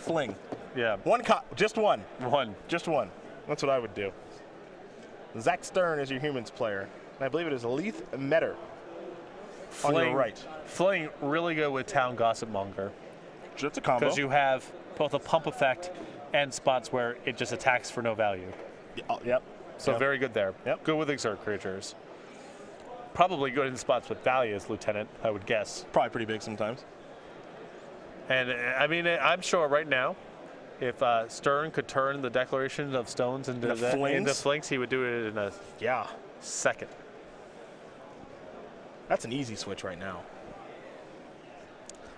fling. Yeah. Just one. One. Just one. That's what I would do. Zach Stern is your humans player. And I believe it is Leith Meador on your right. Fling really good with Town Gossip Monger. Just a combo. Because you have both a pump effect and spots where it just attacks for no value. Yep. So very good there. Yep. Good with exert creatures. Probably good in spots with value as Lieutenant, I would guess. Probably pretty big sometimes. And I mean, I'm sure right now, if Stern could turn the Declaration of Stones into flings, he would do it in a second. That's an easy switch right now.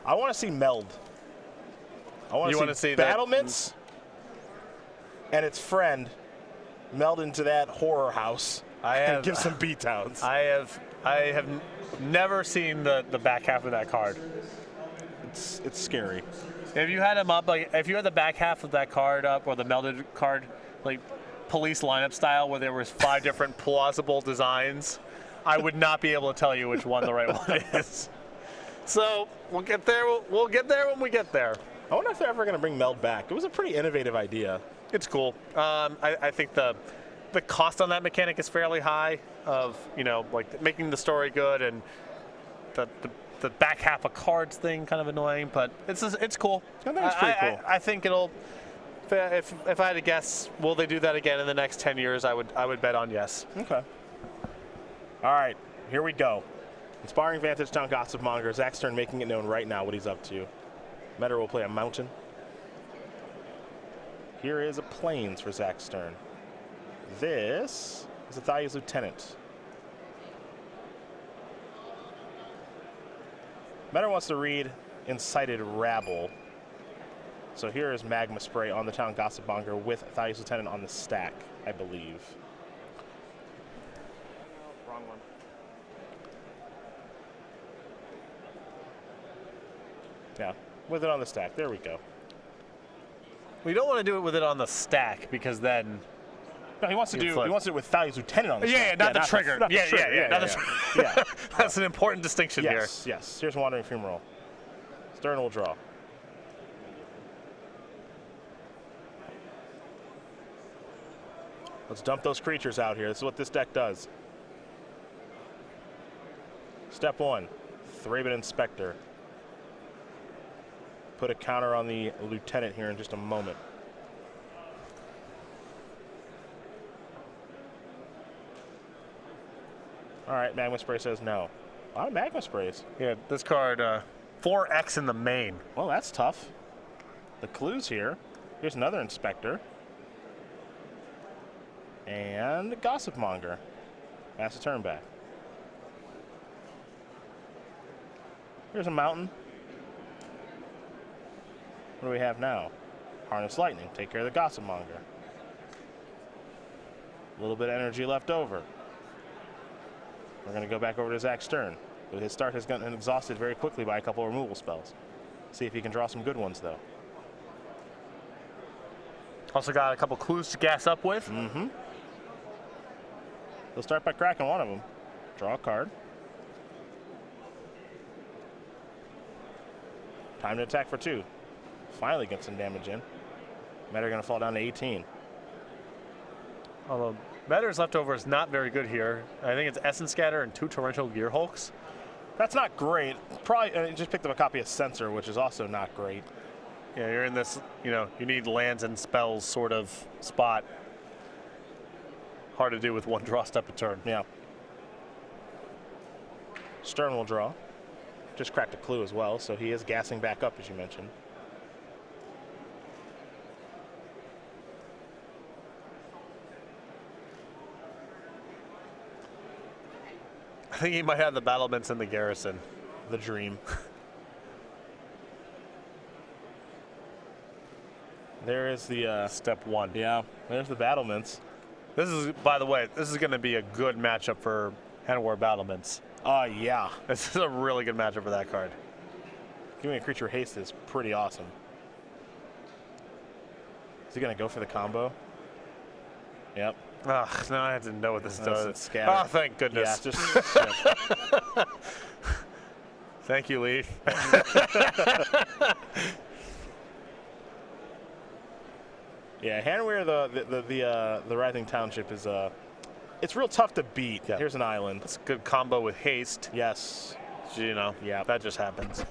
I want to see meld. I want to see Battlements and its friend meld into that horror house and give some beatdowns. I have never seen the back half of that card. It's scary. If you had him up, like if you had the back half of that card up or the melded card, like police lineup style, where there was 5 different plausible designs, I would not be able to tell you which one the right one is. So we'll get there. We'll get there when we get there. I wonder if they're ever going to bring meld back. It was a pretty innovative idea. It's cool. I think the cost on that mechanic is fairly high. Of like making the story good, and the back half of cards thing kind of annoying, but it's cool. I think it's pretty cool. I think it'll. If I had to guess, will they do that again in the next 10 years? I would bet on yes. Okay. All right, here we go. Inspiring Vantage Town Gossip Monger. Zach Stern making it known right now what he's up to. Meador will play a mountain. Here is a plains for Zach Stern. This is Athalia's Lieutenant. Meador wants to read Incited Rabble. So here is Magma Spray on the Town Gossip Monger with Athalia's Lieutenant on the stack, I believe. Wrong one. Yeah, with it on the stack. There we go. We don't want to do it with it on the stack because then. No, he wants to do it with Athalia's Lieutenant on the stack. Not the trigger. Yeah. That's an important distinction here. Yes. Here's Wandering Fumarole. Stern will draw. Let's dump those creatures out here. This is what this deck does. Step 1, Thraben Inspector. Put a counter on the Lieutenant here in just a moment. All right, Magma Spray says no. A lot of Magma Sprays. Yeah, this card, 4X in the main. Well, that's tough. The clues here. Here's another Inspector. And Gossip Monger. That's a turn back. Here's a mountain. What do we have now? Harness Lightning. Take care of the Gossip Monger. A little bit of energy left over. We're going to go back over to Zach Stern. But his start has gotten exhausted very quickly by a couple of removal spells. See if he can draw some good ones, though. Also got a couple clues to gas up with. Mm-hmm. He'll start by cracking one of them. Draw a card. Time to attack for 2. Finally get some damage in. Meador going to fall down to 18. Although Meador's leftover is not very good here. I think it's Essence Scatter and 2 Torrential Gear Hulks. That's not great. Probably just picked up a copy of Censor, which is also not great. Yeah, you're in this, you need lands and spells sort of spot. Hard to do with 1 draw step a turn. Yeah. Stern will draw. Just cracked a clue as well, so he is gassing back up, as you mentioned. I think he might have the battlements in the garrison. The dream. There is the step 1. Yeah, there's the battlements. This is, by the way, this is going to be a good matchup for Hanwar Battlements. Yeah. This is a really good matchup for that card. Giving a creature haste is pretty awesome. Is he going to go for the combo? Yep. Ugh, no, I have to know what this does. It's scatter. Oh, thank goodness. Yeah, just Thank you, Leith. Yeah, Hanweir, the Writhing Township is it's real tough to beat. Yeah. Here's an island. It's a good combo with haste. Yes. You know, yeah, that just happens.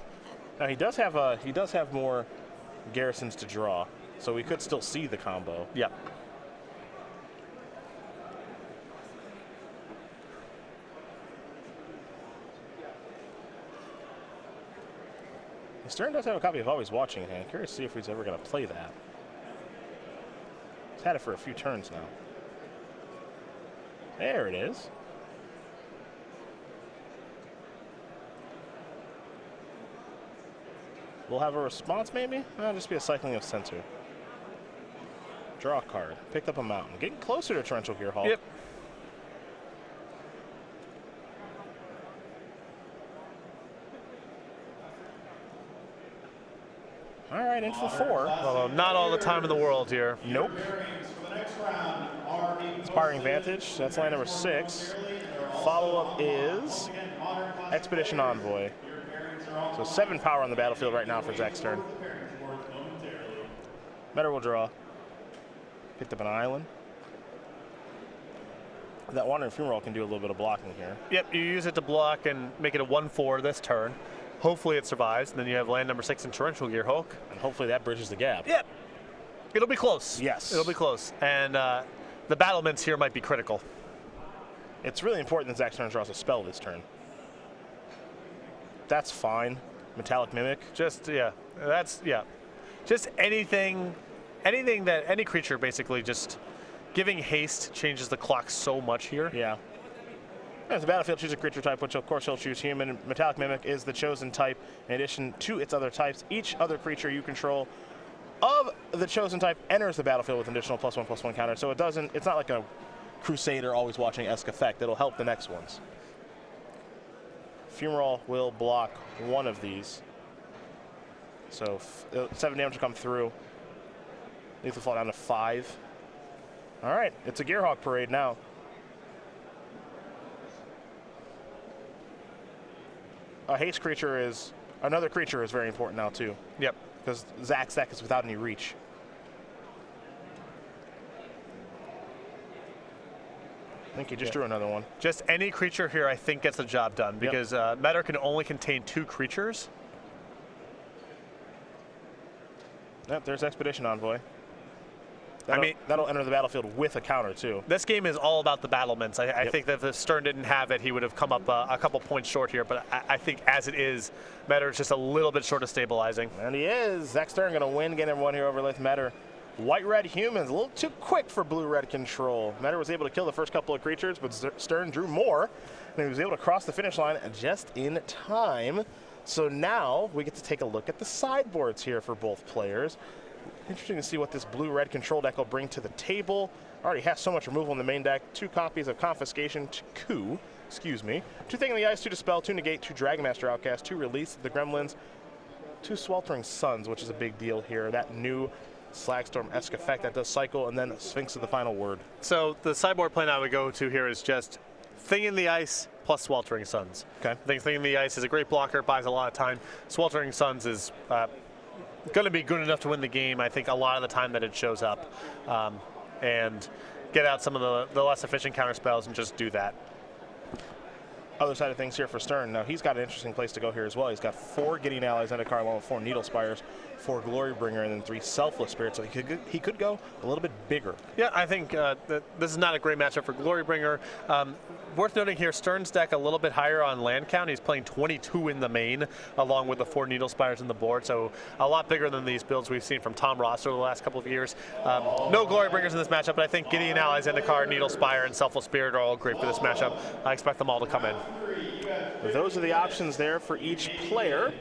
Now he does have more garrisons to draw, so we could still see the combo. Yep. Stern does have a copy of Always Watching in hand. Curious to see if he's ever going to play that. He's had it for a few turns now. There it is. We'll have a response, maybe? That'll just be a cycling of Censor. Draw a card. Picked up a mountain. Getting closer to Torrential Gearhulk. Yep. All right, in for 4. Although not all the time in the world here. Nope. Inspiring Vantage. That's line number 6. Follow-up is Expedition Envoy. So 7 power on the battlefield right now for Zach Stern. Meador will draw. Picked up an island. That Wandering Funeral can do a little bit of blocking here. Yep, you use it to block and make it a 1/4 this turn. Hopefully it survives. And then you have land number 6 in Torrential Gearhulk. And hopefully that bridges the gap. Yep. It'll be close. Yes. It'll be close. And the battlements here might be critical. It's really important that Zach Stern draws a spell this turn. That's fine. Metallic Mimic. Just, yeah. That's, yeah. Just anything that, any creature basically, just giving haste changes the clock so much here. Yeah. As a battlefield, choose a creature type, which of course he'll choose human. Metallic Mimic is the chosen type in addition to its other types. Each other creature you control of the chosen type enters the battlefield with an additional +1/+1 counter. So it's not like a Crusader Always Watching-esque effect. It'll help the next ones. Funeral will block one of these. So 7 damage will come through. Leith will fall down to 5. All right, it's a Gearhulk parade now. A haste creature is, another creature is very important now too. Yep. Because Zach's deck is without any reach. I think he just drew another one. Just any creature here, I think, gets the job done because Meador can only contain 2 creatures. Yep, there's Expedition Envoy. That'll enter the battlefield with a counter too. This game is all about the battlements. I think that if Stern didn't have it, he would have come up a couple points short here. But I think as it is, Meador's just a little bit short of stabilizing. And he is. Zach Stern going to win, getting everyone here over Leith. Meador. White-red humans, a little too quick for blue-red control. Meador was able to kill the first couple of creatures, but Stern drew more, and he was able to cross the finish line just in time. So now we get to take a look at the sideboards here for both players. Interesting to see what this blue-red control deck will bring to the table. Already has so much removal in the main deck. 2 copies of Confiscation, 2 Thing in the Ice, 2 Dispel, 2 Negate, 2 Dragonmaster Outcast, 2 Release the Gremlins, 2 Sweltering Suns, which is a big deal here. That new Slagstorm-esque effect that does cycle, and then Sphinx of the Final Word. So the sideboard plan I would go to here is just Thing in the Ice plus Sweltering Suns. Okay. I think Thing in the Ice is a great blocker, buys a lot of time. Sweltering Suns is going to be good enough to win the game, I think, a lot of the time that it shows up. And get out some of the less efficient counter spells and just do that. Other side of things here for Stern. Now, he's got an interesting place to go here as well. He's got 4 Gideon Allies and a card along with 4 Needle Spires, 4 Glorybringer, and then 3 Selfless Spirits. So he could go a little bit bigger. Yeah, I think that this is not a great matchup for Glorybringer. Worth noting here, Stern's deck a little bit higher on land count. He's playing 22 in the main, along with the 4 Needle Spires in the board. So a lot bigger than these builds we've seen from Tom Ross over the last couple of years. No Glorybringers in this matchup, but I think Gideon Allies, Endicard, Needle Spire, and Selfless Spirit are all great for this matchup. I expect them all to come in. Those are the options there for each player.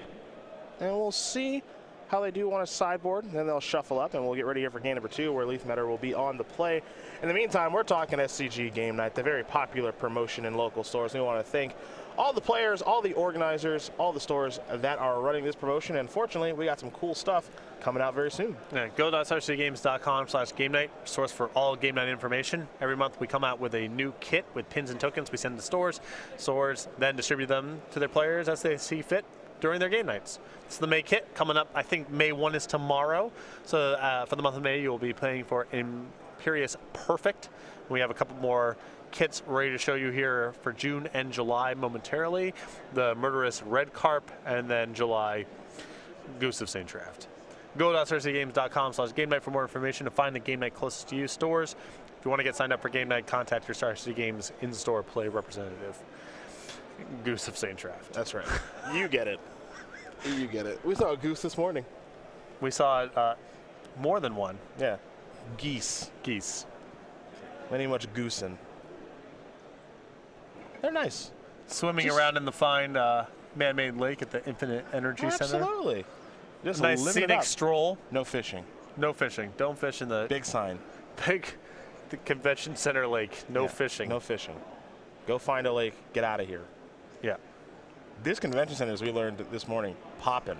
And we'll see how they do on a sideboard. And then they'll shuffle up, and we'll get ready here for game number 2, where Leith Meador will be on the play. In the meantime, we're talking SCG Game Night, the very popular promotion in local stores. We want to thank all the players, all the organizers, all the stores that are running this promotion. And fortunately, we got some cool stuff coming out very soon. Yeah, go.scgames.com/game night, source for all game night information. Every month we come out with a new kit with pins and tokens we send to stores. Stores then distribute them to their players as they see fit during their game nights. It's the May kit coming up. I think May 1 is tomorrow. So for the month of May, you'll be playing for Imperious Perfect. We have a couple more kits ready to show you here for June and July momentarily. The Murderous Red Carp, and then July Goose of St. Traft. Go to StarCityGames.com/game night for more information to find the game night closest to you stores. If you want to get signed up for game night, contact your Star City Games in-store play representative. Goose of St. Traft. That's right. You get it. You get it. We saw a goose this morning. We saw more than one. Yeah. Geese. Many much goosing. They're nice. Swimming around in the fine man-made lake at the Infinite Energy Center. Absolutely. Just nice scenic stroll. No fishing. No fishing. Don't fish in the big sign. The convention center lake. No fishing. No fishing. Go find a lake. Get out of here. Yeah. This convention center, as we learned this morning, poppin'.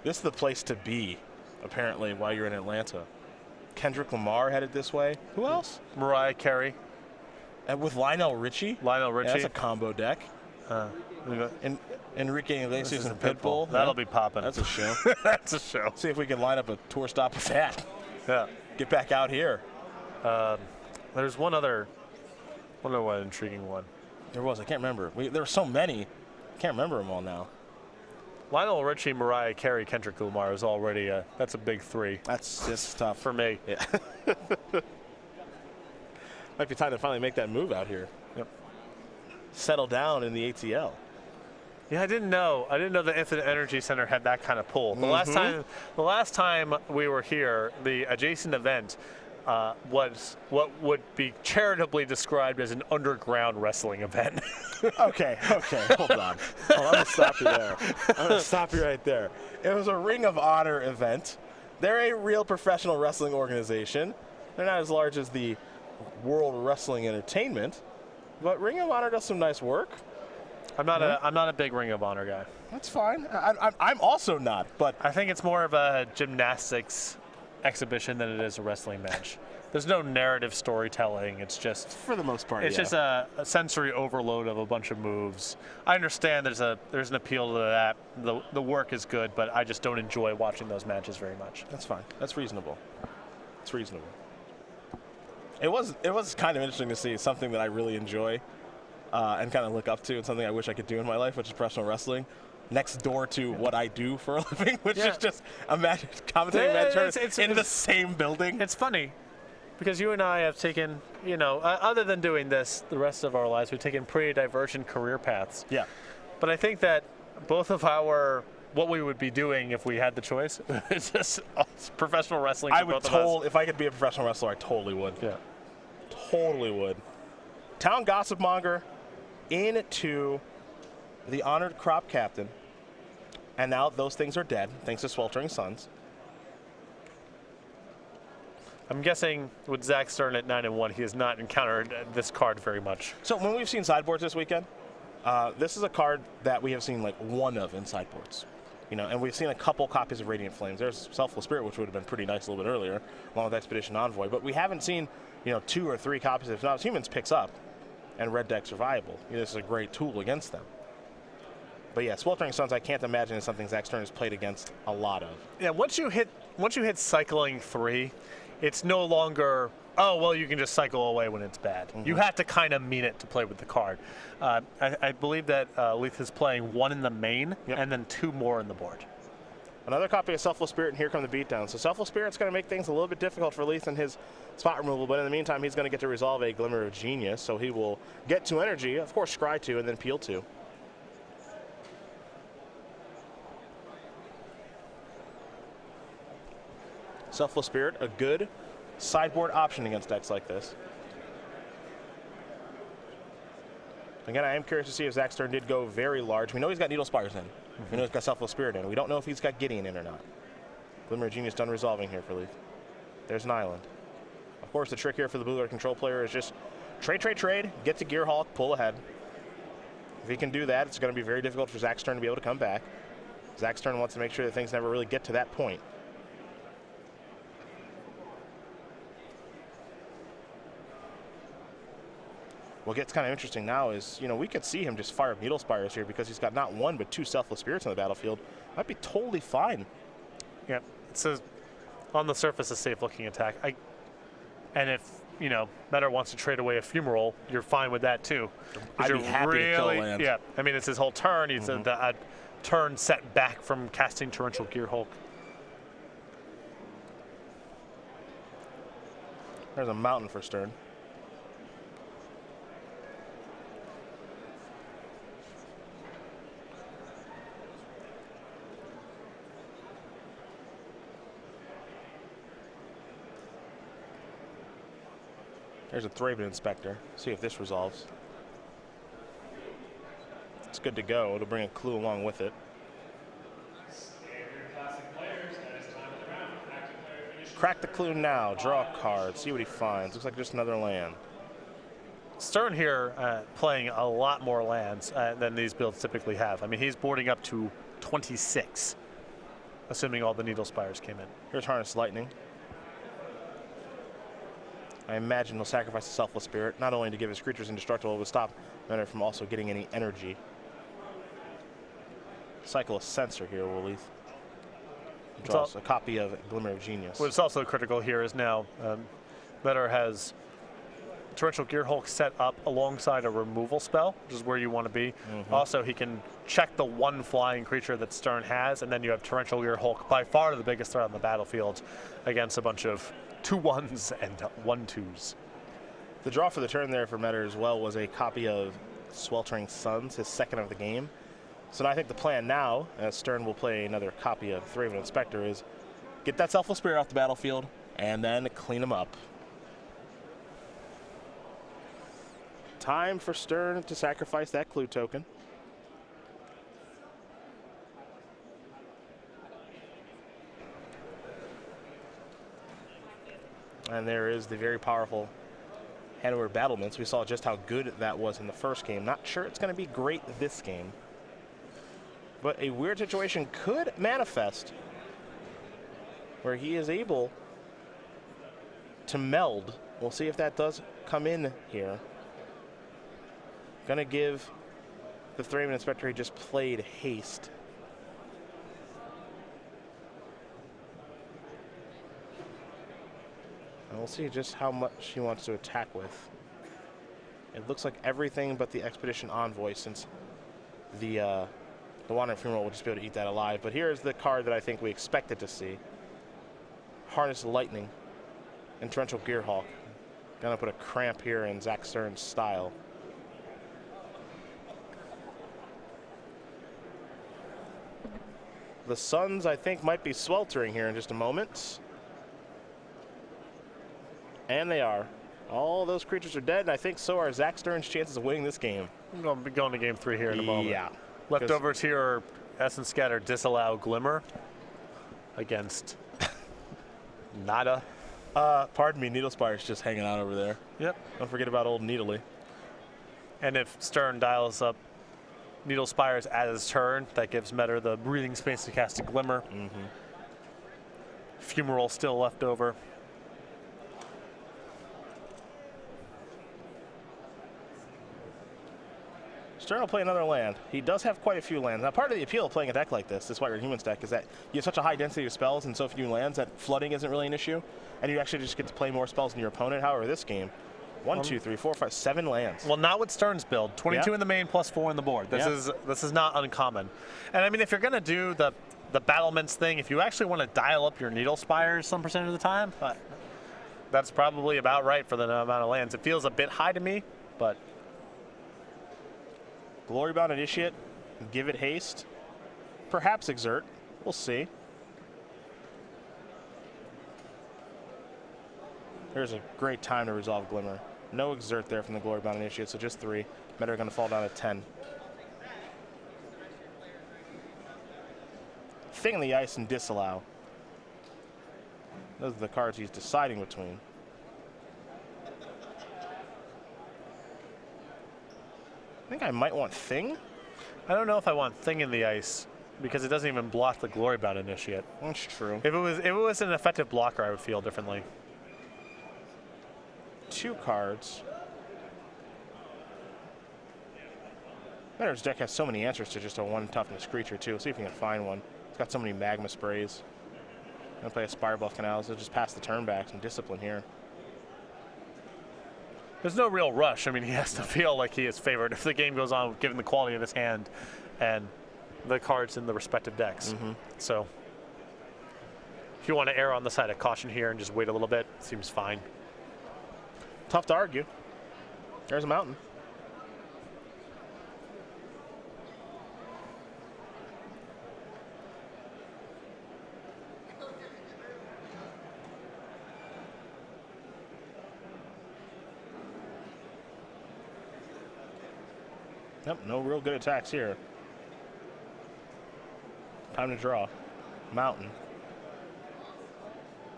This is the place to be, apparently, while you're in Atlanta. Kendrick Lamar headed this way. Who else? Mariah Carey. And with Lionel Richie. Yeah, that's a combo deck. Enrique Iglesias and Pitbull. That'll be popping. That's a show. That's a show. See if we can line up a tour stop with that. Yeah. Get back out here. There's one other intriguing one. There was. I can't remember. There were so many. I can't remember them all now. Lionel Richie, Mariah Carey, Kendrick Lamar is already that's a big three. That's just tough for me. Yeah. Might be time to finally make that move out here. Yep. Settle down in the ATL. Yeah, I didn't know the Infinite Energy Center had that kind of pull. The last time we were here, the adjacent event was what would be charitably described as an underground wrestling event. Okay, hold on. I'm going to stop you there. I'm going to stop you right there. It was a Ring of Honor event. They're a real professional wrestling organization. They're not as large as the World Wrestling Entertainment, but Ring of Honor does some nice work. I'm not a big Ring of Honor guy. That's fine. I'm also not, but I think it's more of a gymnastics exhibition than it is a wrestling match. There's no narrative storytelling. It's just, for the most part, it's just a sensory overload of a bunch of moves. I understand there's an appeal to that. The work is good, but I just don't enjoy watching those matches very much. That's fine. That's reasonable. It's reasonable. It was kind of interesting to see something that I really enjoy and kind of look up to, and something I wish I could do in my life, which is professional wrestling. Next door to what I do for a living, which is just commentating match tournaments in the same building. It's funny because you and I have taken, other than doing this, the rest of our lives, we've taken pretty divergent career paths. Yeah. But I think that both of what we would be doing if we had the choice, it's just professional wrestling. If I could be a professional wrestler, I totally would. Yeah. Totally would. Town gossip monger into the honored crop captain. And now those things are dead, thanks to Sweltering Suns. I'm guessing with Zach Stern at 9-1, he has not encountered this card very much. So when we've seen sideboards this weekend, this is a card that we have seen like one of in sideboards. And we've seen a couple copies of Radiant Flames. There's Selfless Spirit, which would have been pretty nice a little bit earlier, along with Expedition Envoy. But we haven't seen, 2 or 3 copies. If not, Humans picks up, and red decks are viable. This is a great tool against them. But yeah, Sweltering Suns, I can't imagine is something Zach Stern has played against a lot of. Yeah, once you hit cycling 3, it's no longer, you can just cycle away when it's bad. Mm-hmm. You have to kind of mean it to play with the card. I believe that Leith is playing 1 in the main, and then 2 more in the board. Another copy of Selfless Spirit, and here come the beatdowns. So Selfless Spirit's going to make things a little bit difficult for Leith in his spot removal, but in the meantime, he's going to get to resolve a Glimmer of Genius, so he will get 2 energy, of course, scry 2, and then peel 2. Selfless Spirit, a good sideboard option against decks like this. Again, I am curious to see if Zach Stern did go very large. We know he's got Needle Spires in. We know he's got Selfless Spirit in. We don't know if he's got Gideon in or not. Glimmer of Genius done resolving here for Leith. There's an island. Of course, the trick here for the blue-red control player is just trade, get to Gearhulk, pull ahead. If he can do that, it's going to be very difficult for Zach Stern to be able to come back. Zach Stern wants to make sure that things never really get to that point. what gets kind of interesting now is, you know, we could see him just fire up Needle Spires here because he's got not one but 2 Selfless Spirits on the battlefield. Might be totally fine. Yeah, it's on the surface a safe-looking attack. And if, you know, Meador wants to trade away a Fumarole, you're fine with that too. I'd be happy to kill a land. Yeah, I mean, it's his whole turn. He's a turn set back from casting Torrential Gearhulk. There's a mountain for Stern. There's a Thraben Inspector. See if this resolves. It's good to go. It'll bring a clue along with it. Crack the clue now. Draw a card. See what he finds. Looks like just another land. Stern here playing a lot more lands than these builds typically have. I mean, he's boarding up to 26, assuming all the Needle Spires came in. Here's Harness Lightning. I imagine he'll sacrifice a Selfless Spirit, not only to give his creatures indestructible, but stop Meador from also getting any energy. Cycle a Censor here, will Leith. Draws a copy of Glimmer of Genius. What's also critical here is now Meador has Torrential Gearhulk set up alongside a removal spell, which is where you want to be. Also, he can check the 1 flying creature that Stern has, and then you have Torrential Gearhulk, by far the biggest threat on the battlefield, against a bunch of 2/1s and 1/2s. The draw for the turn there for Meador as well was a copy of Sweltering Suns, his second of the game. So now I think the plan now, as Stern will play another copy of Thraben Inspector, is get that Selfless Spirit off the battlefield and then clean him up. Time for Stern to sacrifice that clue token. And there is the very powerful Hanover Battlements. We saw just how good that was in the first game. Not sure it's going to be great this game. But a weird situation could manifest where he is able to meld. We'll see if that does come in here. Gonna give the Thraben Inspector he just played haste. And we'll see just how much he wants to attack with. It looks like everything but the Expedition Envoy, since the Wandering Fumarole will just be able to eat that alive. But here's the card that I think we expected to see. Harness Lightning and Torrential Gearhulk. Gonna put a cramp here in Zach Stern's style. The Suns, I think, might be sweltering here in just a moment. And they are. All those creatures are dead, and I think so are Zach Stern's chances of winning this game. I'm going to be going to game 3 here in a moment. Yeah. Leftovers here are SCGATL disallow Glimmer against nada. Pardon me, Needle Spire's just hanging out over there. Yep. Don't forget about old Needly. And if Stern dials up Needle Spires at his turn, that gives Meador the breathing space to cast a Glimmer. Fumarole still left over. Stern will play another land. He does have quite a few lands. Now, part of the appeal of playing a deck like this White Red Humans deck, is that you have such a high density of spells and so few lands that flooding isn't really an issue, and you actually just get to play more spells than your opponent. However, this game, 1, 2, 3, 4, 5, 7 lands. Well, not with Stern's build. 22 in the main plus 4 in the board. This is not uncommon. And I mean, if you're going to do the battlements thing, if you actually want to dial up your Needle Spires some percent of the time, that's probably about right for the amount of lands. It feels a bit high to me, but Glorybound Initiate, give it haste. Perhaps Exert. We'll see. There's a great time to resolve Glimmer. No Exert there from the Glorybound Initiate, so just 3. Meador going to fall down to 10. Thing in the Ice and Disallow. Those are the cards he's deciding between. I think I might want Thing. I don't know if I want Thing in the Ice because it doesn't even block the Glorybound Initiate. That's true. If it was an effective blocker, I would feel differently. 2 cards. Meador's deck has so many answers to just a 1 toughness creature, too. Let's see if we can find one. It's got so many magma sprays. I'm going to play a Spire Bluff Canal, so just pass the turn back. Some discipline here. There's no real rush. I mean, he has to feel like he is favored if the game goes on, given the quality of his hand and the cards in the respective decks. So if you want to err on the side of caution here and just wait a little bit, seems fine. Tough to argue. There's a mountain. Yep, no real good attacks here. Time to draw. Mountain.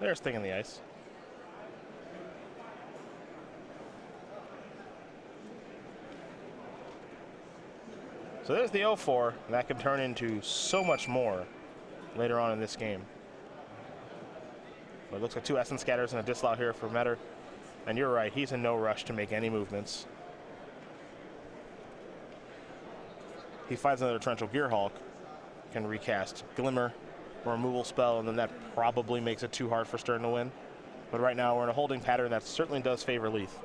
There's Thing in the Ice. So there's the 0-4, and that can turn into so much more later on in this game. But it looks like 2 Essence Scatters and a Disallow here for Meador. And you're right, he's in no rush to make any movements. He finds another Torrential Gearhulk, can recast Glimmer, a removal spell, and then that probably makes it too hard for Stern to win. But right now we're in a holding pattern that certainly does favor Leith.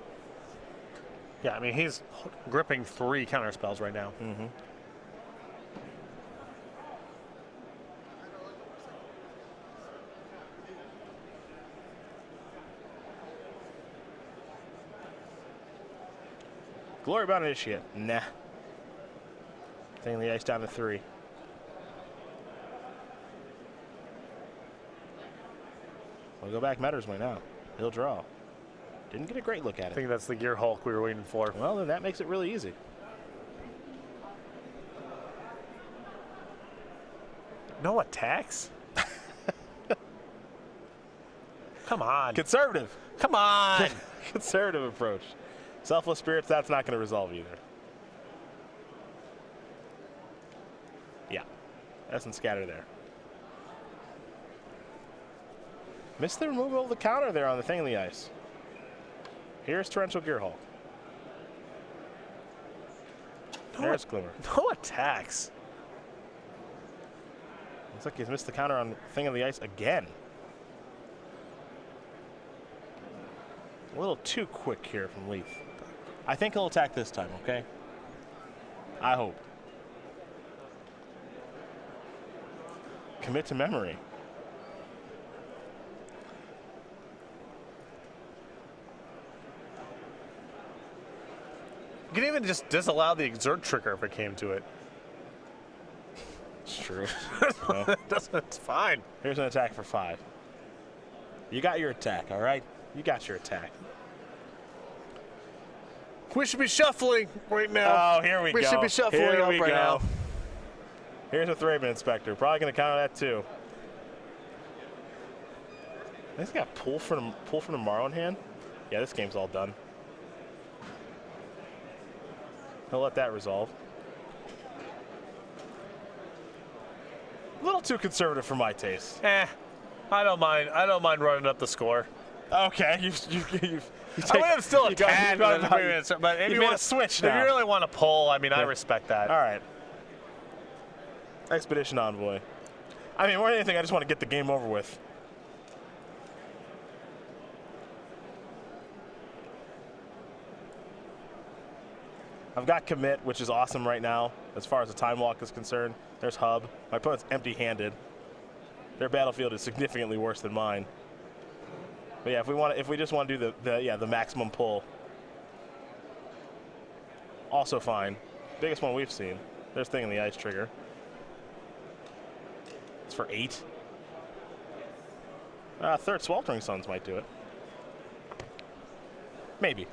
Yeah, I mean, he's gripping 3 counter spells right now. Glorybound Initiate, nah. Taking the ice down to 3. We'll go back Meador's way now. He'll draw. Didn't get a great look at I it. think that's the Gearhulk we were waiting for. Well, then that makes it really easy. No attacks? Come on. Conservative. Come on. Conservative approach. Selfless Spirits, that's not going to resolve either. Yeah. Essence Scatter there. Missed the removal of the counter there on the Thing in the Ice. Here's Torrential Gearhulk. There's Glimmer. No attacks. Looks like he's missed the counter on Thing in the Ice again. A little too quick here from Leith. I think he'll attack this time, okay? I hope. Commit to memory. You can even just disallow the Exert trigger if it came to it. It's true. It's fine. Here's an attack for 5. You got your attack, all right? You got your attack. We should be shuffling right now. Oh, here we go. We should be shuffling here up we right go. now. Here's a Thraben Inspector. Probably going to counter that too. He's got pull from tomorrow in hand. Yeah, this game's all done. He'll let that resolve. A little too conservative for my taste. I don't mind. I don't mind running up the score. Okay, you I would have still attacked, but if you made a switch now. If you really want to pull, I mean, I respect that. All right. Expedition Envoy. I mean, more than anything, I just want to get the game over with. I've got Commit, which is awesome right now as far as the Time Walk is concerned. There's Hub. My opponent's empty-handed. Their battlefield is significantly worse than mine. But yeah, if we just want to do the maximum pull, also fine. Biggest one we've seen. There's Thing in the Ice trigger. It's for 8. Third Sweltering Suns might do it. Maybe.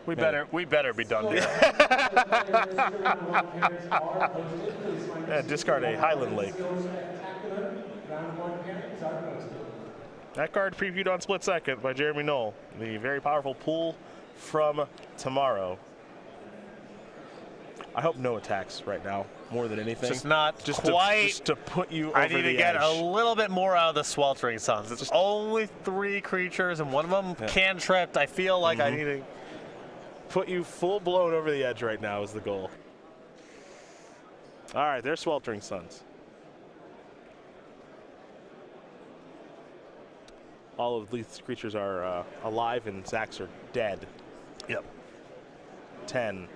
We better be done here. Discard a Highland Lake. That card previewed on Split Second by Jeremy Knoll. The very powerful pull from tomorrow. I hope no attacks right now, more than anything. Just not quite. Just to put you over the edge. I need to get a little bit more out of the Sweltering Suns. It's only 3 creatures, and one of them cantripped. I feel like I need to put you full blown over the edge right now is the goal. All right, there's Sweltering Suns. All of Leith's creatures are alive and Zach's are dead. Yep. 10.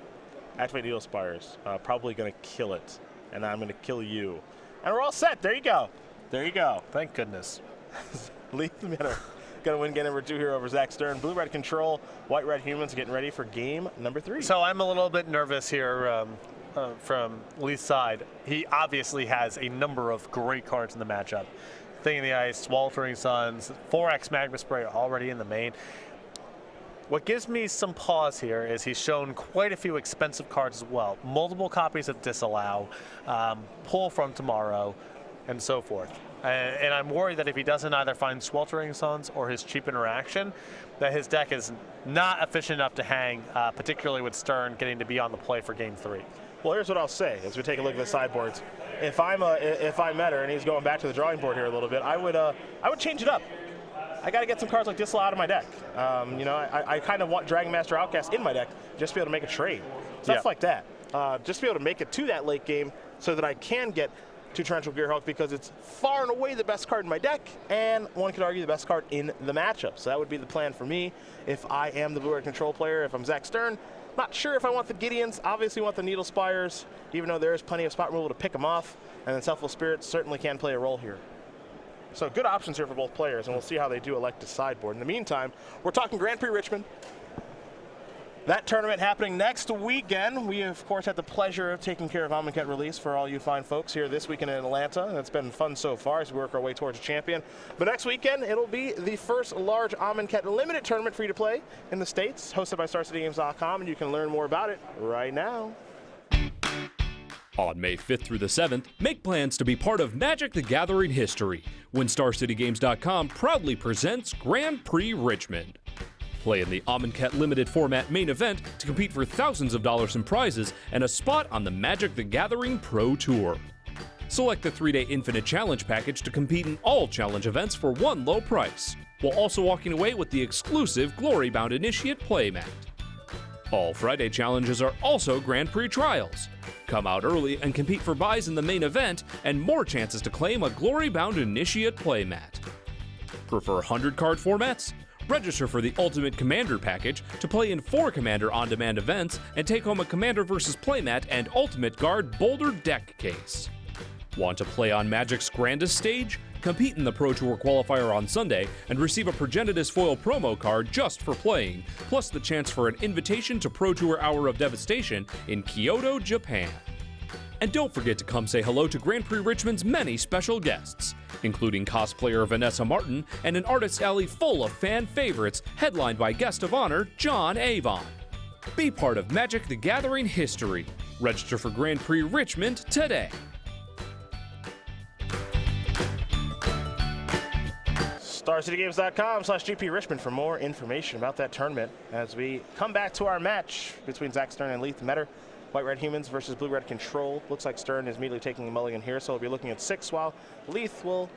Activate Needle Spires. Probably going to kill it. And I'm going to kill you. And we're all set. There you go. There you go. Thank goodness. Leith going to win game number 2 here over Zach Stern. Blue-red control. White-red humans getting ready for game number 3. So I'm a little bit nervous here from Leith's side. He obviously has a number of great cards in the matchup. Thing in the Ice, Sweltering Suns, 4X Magma Spray already in the main. What gives me some pause here is he's shown quite a few expensive cards as well. Multiple copies of Disallow, Pull from Tomorrow, and so forth. And I'm worried that if he doesn't either find Sweltering Suns or his cheap interaction, that his deck is not efficient enough to hang, particularly with Stern getting to be on the play for game 3. Well, here's what I'll say as we take a look at the sideboards. If I'm Meador and he's going back to the drawing board here a little bit, I would change it up. I got to get some cards like Disallow out of my deck. You know, I kind of want Dragon Master Outcast in my deck just to be able to make a trade. Stuff like that. Just to be able to make it to that late game so that I can get to Torrential Gearhulk because it's far and away the best card in my deck, and one could argue the best card in the matchup. So that would be the plan for me if I am the blue-red control player. If I'm Zach Stern, not sure if I want the Gideons. Obviously want the Needle Spires, even though there is plenty of spot removal to pick them off, and then Selfless Spirits certainly can play a role here. So good options here for both players, and we'll see how they do elect to sideboard. In the meantime, we're talking Grand Prix Richmond. That tournament happening next weekend. We, of course, had the pleasure of taking care of Amonkhet release for all you fine folks here this weekend in Atlanta. And it's been fun so far as we work our way towards a champion. But next weekend, it'll be the first large Amonkhet limited tournament for you to play in the States, hosted by StarCityGames.com, and you can learn more about it right now. On May 5th through the 7th, make plans to be part of Magic the Gathering history when StarCityGames.com proudly presents Grand Prix Richmond. Play in the Amonkhet Limited Format main event to compete for thousands of dollars in prizes and a spot on the Magic the Gathering Pro Tour. Select the 3-day Infinite Challenge package to compete in all challenge events for one low price, while also walking away with the exclusive Glory Bound Initiate playmat. All Friday challenges are also Grand Prix trials. Come out early and compete for buys in the main event and more chances to claim a Glory Bound Initiate playmat. Prefer 100-card formats? Register for the Ultimate Commander package to play in 4 Commander on-demand events and take home a Commander vs. playmat and Ultimate Guard Boulder deck case. Want to play on Magic's grandest stage? Compete in the Pro Tour qualifier on Sunday and receive a Progenitus Foil promo card just for playing, plus the chance for an invitation to Pro Tour Hour of Devastation in Kyoto, Japan. And don't forget to come say hello to Grand Prix Richmond's many special guests, including cosplayer Vanessa Martin and an artist alley full of fan favorites headlined by guest of honor John Avon. Be part of Magic the Gathering history. Register for Grand Prix Richmond today. StarCityGames.com/GP Richmond for more information about that tournament as we come back to our match between Zach Stern and Leith Meador. White-red humans versus blue-red control. Looks like Stern is immediately taking the mulligan here, so we'll be looking at 6, while Leith will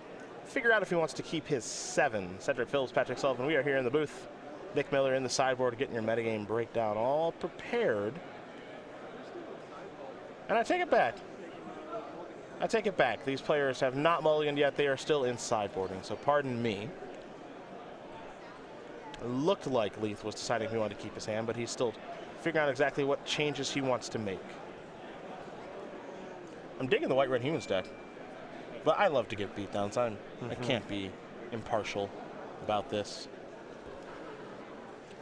figure out if he wants to keep his 7. Cedric Phillips, Patrick Sullivan, we are here in the booth. Nick Miller in the sideboard getting your metagame breakdown all prepared. And I take it back. I take it back. These players have not mulliganed yet. They are still in sideboarding, so pardon me. It looked like Leith was deciding if he wanted to keep his hand, but he's still figuring out exactly what changes he wants to make. I'm digging the white-red humans deck, but I love to get beat down, so I can't be impartial about this.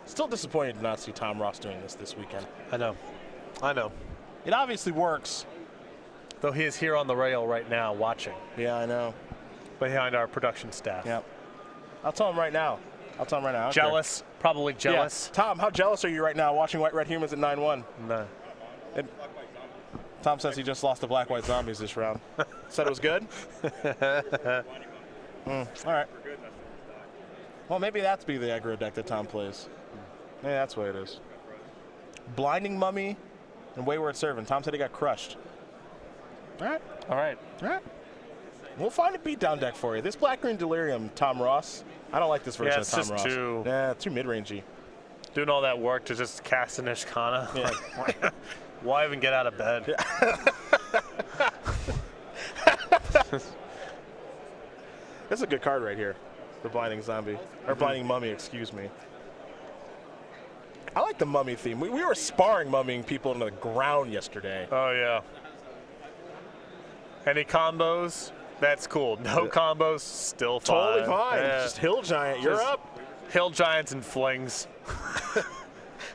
Still disappointed to not see Tom Ross doing this weekend. I know. It obviously works. Though he is here on the rail right now watching. Yeah, I know. Behind our production staff. Yep. I'll tell him right now. Jealous, probably jealous. Yeah. Tom, how jealous are you right now watching White-Red Humans at 9-1? No. Tom says he just lost to Black-White Zombies this round. Said it was good? All right. Well, maybe that's be the aggro deck that Tom plays. Maybe that's what it is. Blinding Mummy and Wayward Servant. Tom said he got crushed. All right. We'll find a beatdown deck for you. This Black-Green Delirium, Tom Ross. I don't like this version of Tom Ross. Too mid-rangey. Doing all that work to just cast an Ishkana. Yeah. Like, why even get out of bed? This is a good card right here. The Blinding Zombie. Or Blinding Mummy, excuse me. I like the mummy theme. We were sparring mummying people into the ground yesterday. Oh, yeah. Any combos? That's cool. No combos? Still fine. Totally fine. Yeah. Just Hill Giant, you're Just up. Hill Giants and flings.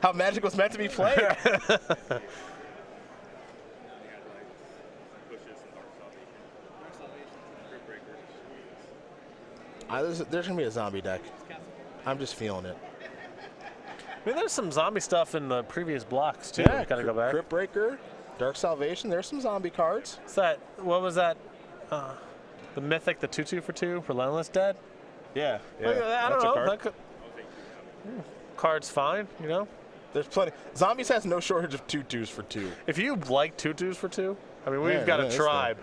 How Magic was meant to be played. There's going to be a zombie deck. I'm just feeling it. I mean, there's some zombie stuff in the previous blocks, too. Yeah, Gotta go back. Crypt Breaker, Dark Salvation. There's some zombie cards. What's that? What was that? The Mythic, the 2/2 for 2, Relentless Dead? Yeah. Look at that. I don't That's a know. card. That could, card's fine, you know? There's plenty. Zombies has no shortage of 2/2s for 2. If you like 2/2s for 2, I mean, we've Yeah, got yeah, a it's tribe.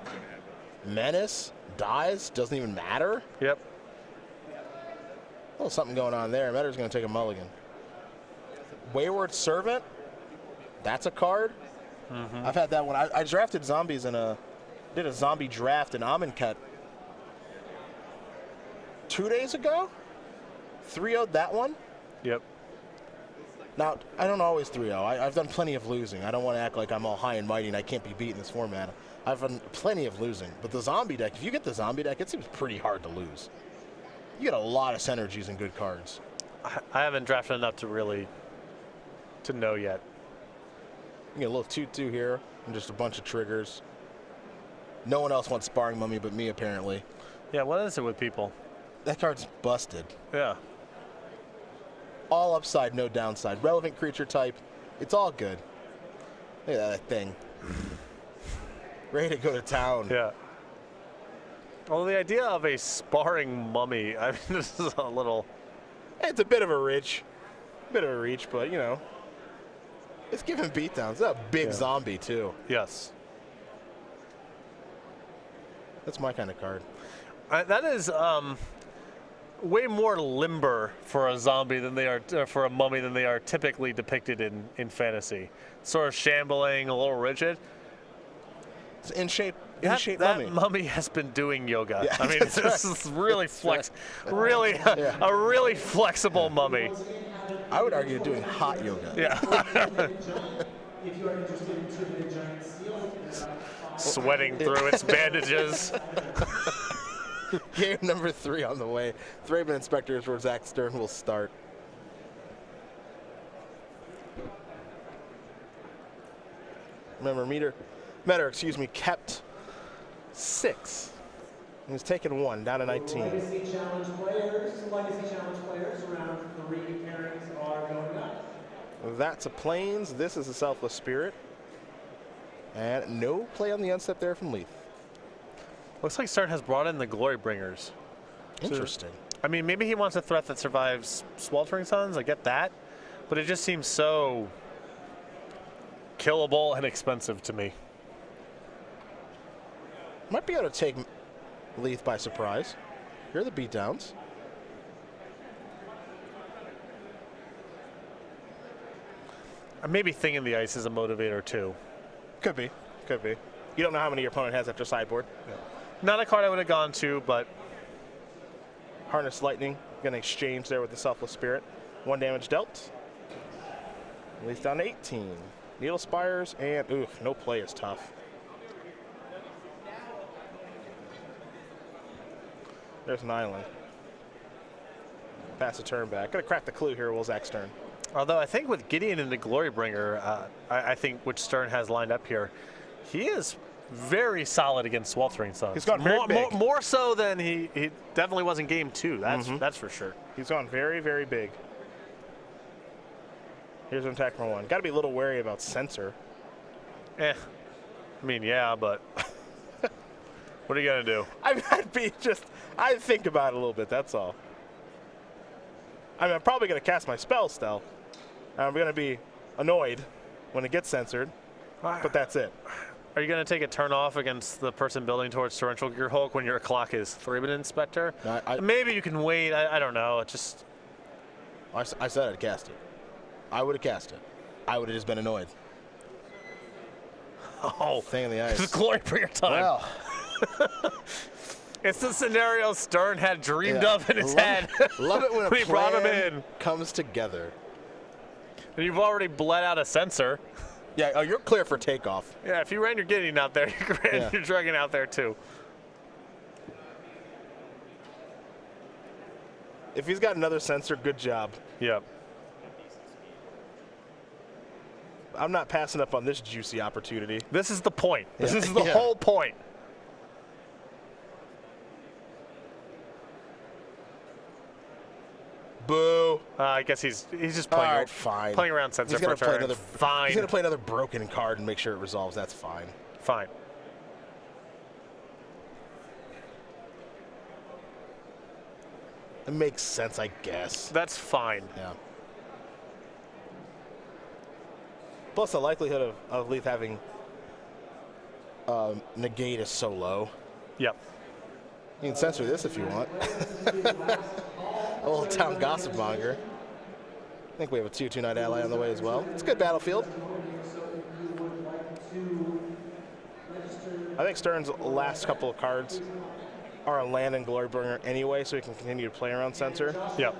Menace, dies, doesn't even matter. Yep. Oh, something going on there. Meador's going to take a mulligan. Wayward Servant, that's a card. I've had that one. I drafted zombies did a zombie draft in Amonkhet 2 days ago. 3-0'd that one. Yep. Now, I don't always 3-0. I've done plenty of losing. I don't want to act like I'm all high and mighty and I can't be beat in this format. I've done plenty of losing. But the zombie deck, if you get the zombie deck, it seems pretty hard to lose. You get a lot of synergies and good cards. I haven't drafted enough to really to know yet. You get a little 2/2 here and just a bunch of triggers. No one else wants Sparring Mummy but me, apparently. Yeah, what is it with people? That card's busted. Yeah. All upside, no downside. Relevant creature type. It's all good. Look at that thing. Ready to go to town. Yeah. Well, the idea of a sparring mummy, I mean, this is a little... It's a bit of a reach. But, you know. It's giving beatdowns. It's a big zombie, too. Yes. That's my kind of card. That is way more limber for a zombie than they are for a mummy than they are typically depicted in fantasy. Sort of shambling, a little rigid. It's in shape That mummy has been doing yoga. Yeah, I mean, this is really really a really flexible mummy. I would argue doing hot yoga. Yeah. Sweating through its bandages. Game number 3 on the way. Thraben Inspectors where Zach Stern will start. Remember, Meador, kept 6. He was taking 1, down to 19. Legacy Challenge players around 3 pairings are going up. That's a Plains. This is a Selfless Spirit. And no play on the unstep there from Leith. Looks like Stern has brought in the Glory Bringers. Interesting. I mean, maybe he wants a threat that survives Sweltering Suns. I get that. But it just seems so killable and expensive to me. Might be able to take Leith by surprise. Here are the beatdowns. Maybe Thing in the Ice is a motivator, too. Could be. You don't know how many your opponent has after sideboard. Yeah. Not a card I would have gone to, but... Harness Lightning, going to exchange there with the Selfless Spirit. 1 damage dealt. Leith down to 18. Needle Spires, and no play is tough. There's an island. Pass a turn back. Gonna crack the clue here, will Zach Stern. Although I think with Gideon and the Glorybringer, I think which Stern has lined up here, he is very solid against Sweltering Suns. He's gone very big. More so than he definitely was in game 2. That's for sure. He's gone very, very big. Here's an attack for 1. Got to be a little wary about Censor. I mean, yeah, but what are you gonna do? I'd think about it a little bit. That's all. I mean, I'm probably gonna cast my spell still. I'm gonna be annoyed when it gets censored, but that's it. Are you going to take a turn off against the person building towards Torrential Gearhulk when your clock is Thraben Inspector? No, maybe you can wait. I don't know. I said I'd cast it. I would have cast it. I would have just been annoyed. Oh, Thing in the Ice. It's glory for your time. Well, It's the scenario Stern had dreamed of in his head. Love it when a he brought him plan in. comes together. And you've already bled out a sensor. Yeah, oh, you're clear for takeoff. Yeah, if you ran your Gideon out there, you ran your Dragon out there too. If he's got another sensor, good job. Yep. I'm not passing up on this juicy opportunity. This is the point. This is the Yeah. whole point. Boo. I guess he's just playing, All right, fine. playing around sensor He's gonna for a play turn. another. Fine. He's gonna play another broken card and make sure it resolves. That's fine. Fine. It makes sense, I guess. That's fine. Yeah. Plus, the likelihood of Leith having negate is so low. Yep. You can censor this if you want. A little town gossip monger. I think we have a 2/2 Night Ally on the way as well. It's a good battlefield. I think Stern's last couple of cards are a land and Glorybringer anyway, so he can continue to play around censor. Yep.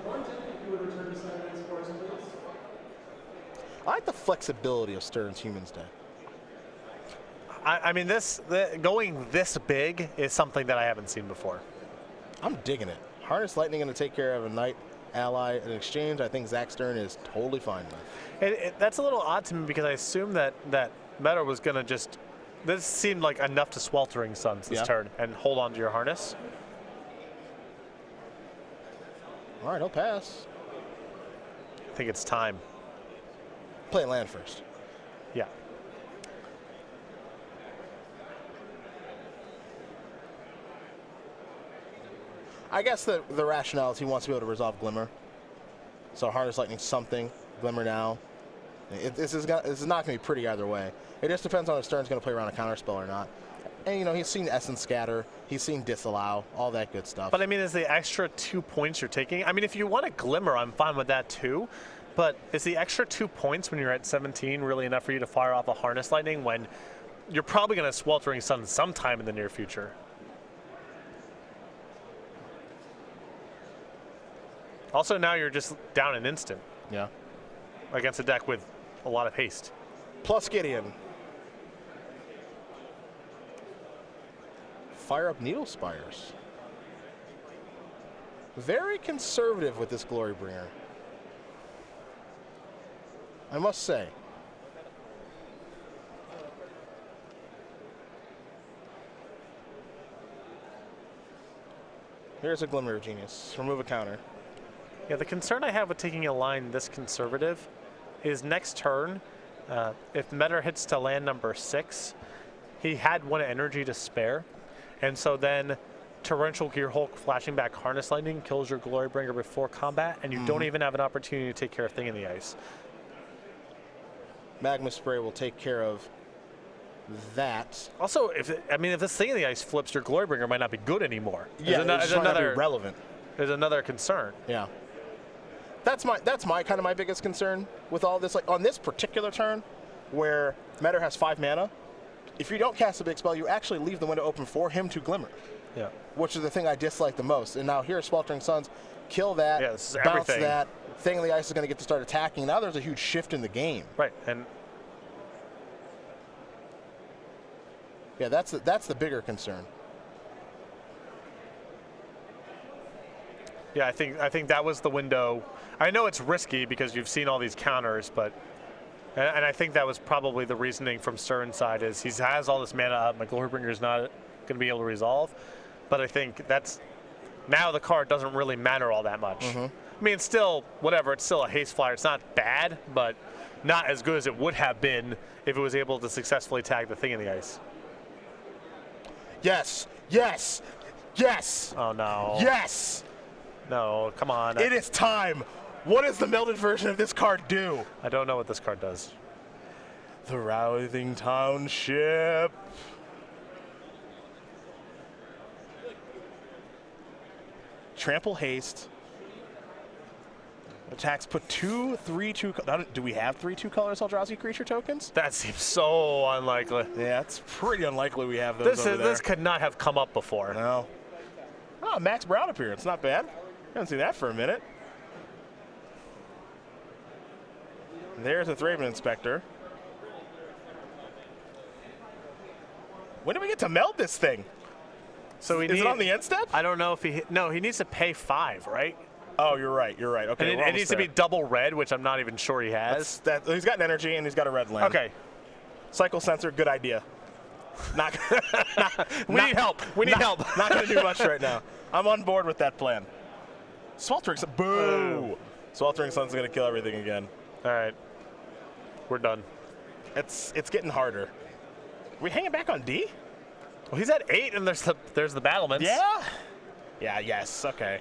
I like the flexibility of Stern's Humans Day. I mean, going this big is something that I haven't seen before. I'm digging it. Harness Lightning going to take care of a Knight ally in exchange. I think Zach Stern is totally fine with. That's a little odd to me because I assumed that Meador was going to just. This seemed like enough to Sweltering Suns this turn and hold on to your harness. All right, he'll pass. I think it's time. Play land first. Yeah. I guess the rationale is he wants to be able to resolve Glimmer. So Harness Lightning something, Glimmer now. This is not going to be pretty either way. It just depends on if Stern's going to play around a counterspell or not. And, you know, he's seen Essence Scatter. He's seen Disallow, all that good stuff. But, I mean, is the extra 2 points you're taking? I mean, if you want a Glimmer, I'm fine with that too. But is the extra 2 points when you're at 17 really enough for you to fire off a Harness Lightning when you're probably going to Sweltering Sun sometime in the near future? Also, now you're just down an instant. Yeah. Against a deck with a lot of haste. Plus Gideon. Fire up Needle Spires. Very conservative with this Glorybringer, I must say. Here's a Glimmer of Genius. Remove a counter. Yeah, the concern I have with taking a line this conservative is next turn, if Meador hits to land number 6, he had 1 energy to spare. And so then Torrential Gear Hulk flashing back Harness Lightning kills your Glorybringer before combat, and you don't even have an opportunity to take care of Thing in the Ice. Magma Spray will take care of that. Also, if this Thing in the Ice flips, your Glorybringer might not be good anymore. Yeah, it's not gonna be relevant. There's another concern. Yeah. That's my kind of my biggest concern with all this. Like on this particular turn, where Meador has 5 mana, if you don't cast a big spell, you actually leave the window open for him to Glimmer. Yeah. Which is the thing I dislike the most. And now here, Sweltering Suns, kill that, Yeah, this is bounce everything. that. Thing in the Ice is going to get to start attacking. Now there's a huge shift in the game. Right, and yeah, that's the bigger concern. yeah, I think that was the window. I know it's risky because you've seen all these counters, but and I think that was probably the reasoning from Stern's side is he has all this mana up. My Glorybringer is not going to be able to resolve, but I think that's now the card doesn't really matter all that much. I mean, it's still whatever. It's still a haste flyer. It's not bad, but not as good as it would have been if it was able to successfully tag the Thing in the Ice. Yes, yes, yes. Oh no. Yes. No, come on. It is time. What does the melded version of this card do? I don't know what this card does. The Writhing Township. Trample haste. Attacks put 2, 3, 2. Do we have 3 2-color Eldrazi creature tokens? That seems so unlikely. Yeah, it's pretty unlikely we have those. This could not have come up before. No. Oh, Max Brown appearance. Not bad. Haven't seen that for a minute. There's a Thraben Inspector. When do we get to meld this thing? So is it on the end step? I don't know if he. No, he needs to pay 5, right? Oh, you're right. You're right. Okay. And it needs to be double red, which I'm not even sure he has. He's got an energy and he's got a red land. Okay. Cycle sensor, good idea. We need help. We need help. Not going to do much right now. I'm on board with that plan. Sweltering Sun. Boo! Sweltering Sun's going to kill everything again. All right. We're done. It's getting harder. Are we hanging back on D? Well, he's at 8, and there's the battlements. Yeah? Yeah, yes. Okay.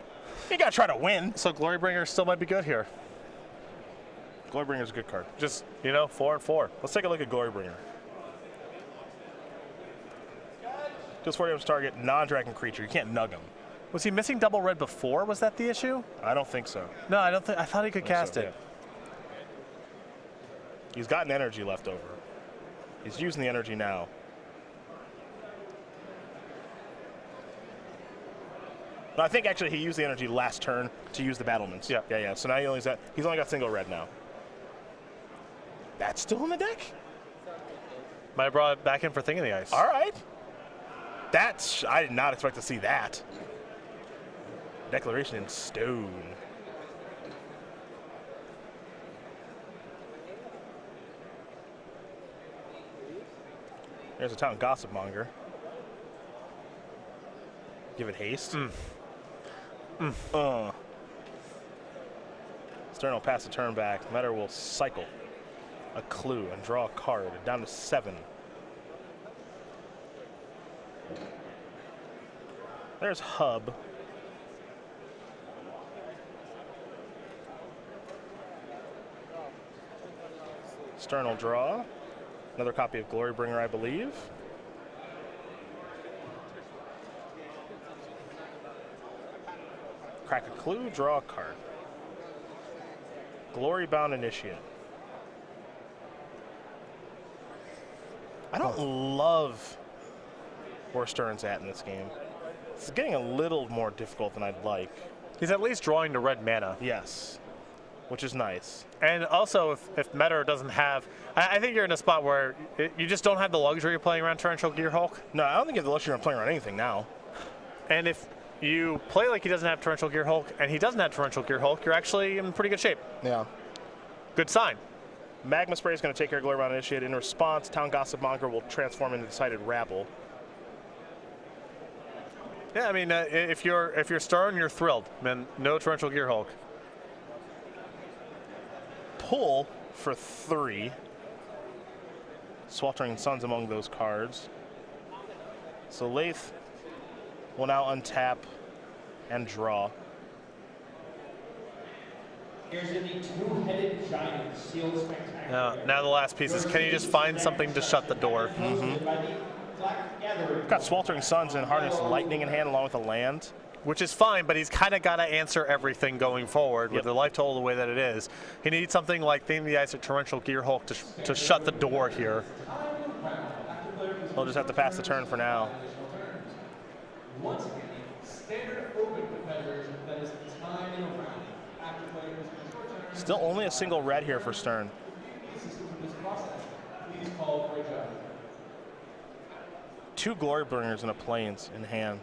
You got to try to win. So Glorybringer still might be good here. Glorybringer's a good card. Just, 4 and 4. Let's take a look at Glorybringer. Deals 4 damage to target non-dragon creature. You can't nug him. Was he missing double red before? Was that the issue? I don't think so. No, I don't think. I thought he could cast it. Yeah. He's got an energy left over. He's using the energy now. No, I think actually he used the energy last turn to use the battlements. Yeah. Yeah. So now he's only got single red now. That's still in the deck? Might have brought it back in for Thing in the Ice. All right. I did not expect to see that. Declaration in stone. There's a Town Gossip Monger. Give it haste. Stern will pass the turn back. Meador will cycle a clue and draw a card down to 7. There's Hub. Stern will draw. Another copy of Glorybringer, I believe. Crack a clue, draw a card. Glorybound Initiate. I don't love where Stern's at in this game. It's getting a little more difficult than I'd like. He's at least drawing to red mana. Yes, which is nice. And also, if Meador doesn't have, I think you're in a spot where you just don't have the luxury of playing around Torrential Gearhulk. No, I don't think you have the luxury of playing around anything now. And if you play like he doesn't have Torrential Gearhulk, and he doesn't have Torrential Gearhulk, you're actually in pretty good shape. Yeah. Good sign. Magma Spray is going to take care of Glorybound Initiate. In response, Town Gossip Monger will transform into Decided Rabble. Yeah, I mean, if you're Stern, you're thrilled. Man, no Torrential Gearhulk. Pull for 3. Sweltering Suns among those cards. So Leith will now untap and draw. Here's the two-headed giant sealed spectacular. Now the last piece is, can you just find something to shut the door? Got Sweltering Suns and Harness Lightning in hand along with a land. Which is fine, but he's kind of got to answer everything going forward with the life total the way that it is. He needs something like Theme of the Ice or Torrential Gearhulk to shut the door here. He'll just have to pass the turn for now. Once again, standard open competitors that is time in a round. After players Still only a single red here for Stern. this process, please call for a judge. 2 Glorybringers and a Plains in hand.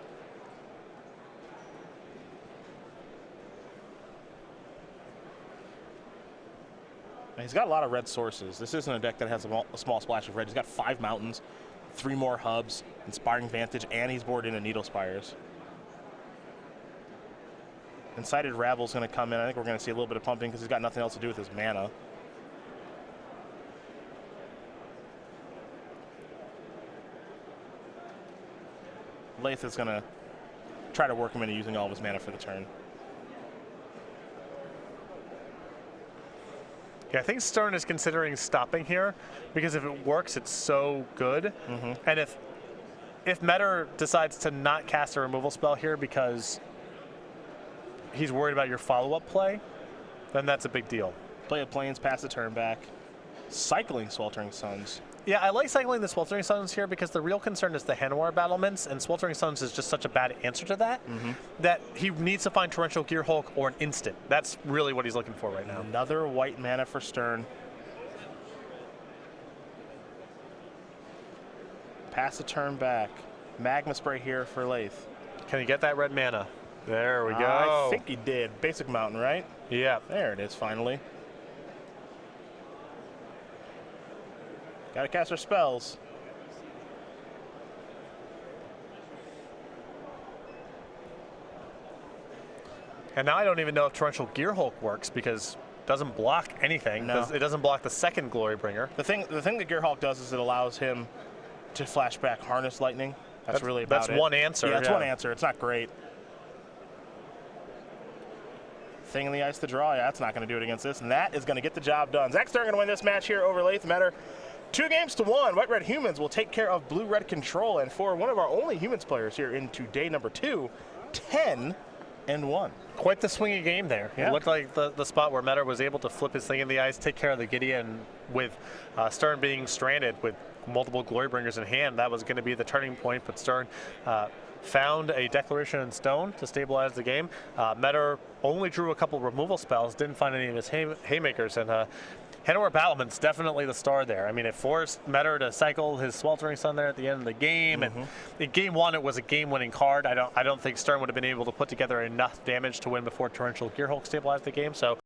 And he's got a lot of red sources. This isn't a deck that has a small splash of red. He's got 5 mountains, 3 more hubs, Inspiring Vantage, and he's boarded into Needle Spires. Incited Rabble's going to come in. I think we're going to see a little bit of pumping because he's got nothing else to do with his mana. Leith is going to try to work him into using all of his mana for the turn. Yeah, I think Stern is considering stopping here because if it works, it's so good. And if Meador decides to not cast a removal spell here because he's worried about your follow-up play, then that's a big deal. Play of Plains, pass the turn back. Cycling Sweltering Suns. Yeah, I like cycling the Sweltering Suns here because the real concern is the Hanwar battlements, and Sweltering Suns is just such a bad answer to that that he needs to find Torrential Gearhulk or an instant. That's really what he's looking for right now. Another white mana for Stern. Pass the turn back. Magma Spray here for Leith. Can he get that red mana? There we go. I think he did. Basic Mountain, right? Yeah. There it is, finally. Gotta cast our spells. And now I don't even know if Torrential Gearhulk works because it doesn't block anything. No. It doesn't block the second Glorybringer. The thing that Gearhulk does is it allows him to flash back Harness Lightning. That's really about it. That's one answer. Yeah, that's one answer. It's not great. Thing in the Ice to draw. Yeah, that's not going to do it against this. And that is going to get the job done. Zach Stern going to win this match here over Leith. Meador. 2-1. White-Red Humans will take care of Blue-Red Control. And for one of our only Humans players here into day number 2, 10-1. Quite the swingy game there. Yeah. It looked like the spot where Meador was able to flip his thing in the ice, take care of the Gideon with Stern being stranded with multiple Glorybringers in hand. That was going to be the turning point, but Stern found a Declaration in Stone to stabilize the game. Meador only drew a couple removal spells, didn't find any of his haymakers, and Hanwar Battlement's definitely the star there. I mean, it forced Meador to cycle his Sweltering Sun there at the end of the game, and in game 1 it was a game-winning card. I don't think Stern would have been able to put together enough damage to win before Torrential Gearhulk stabilized the game. So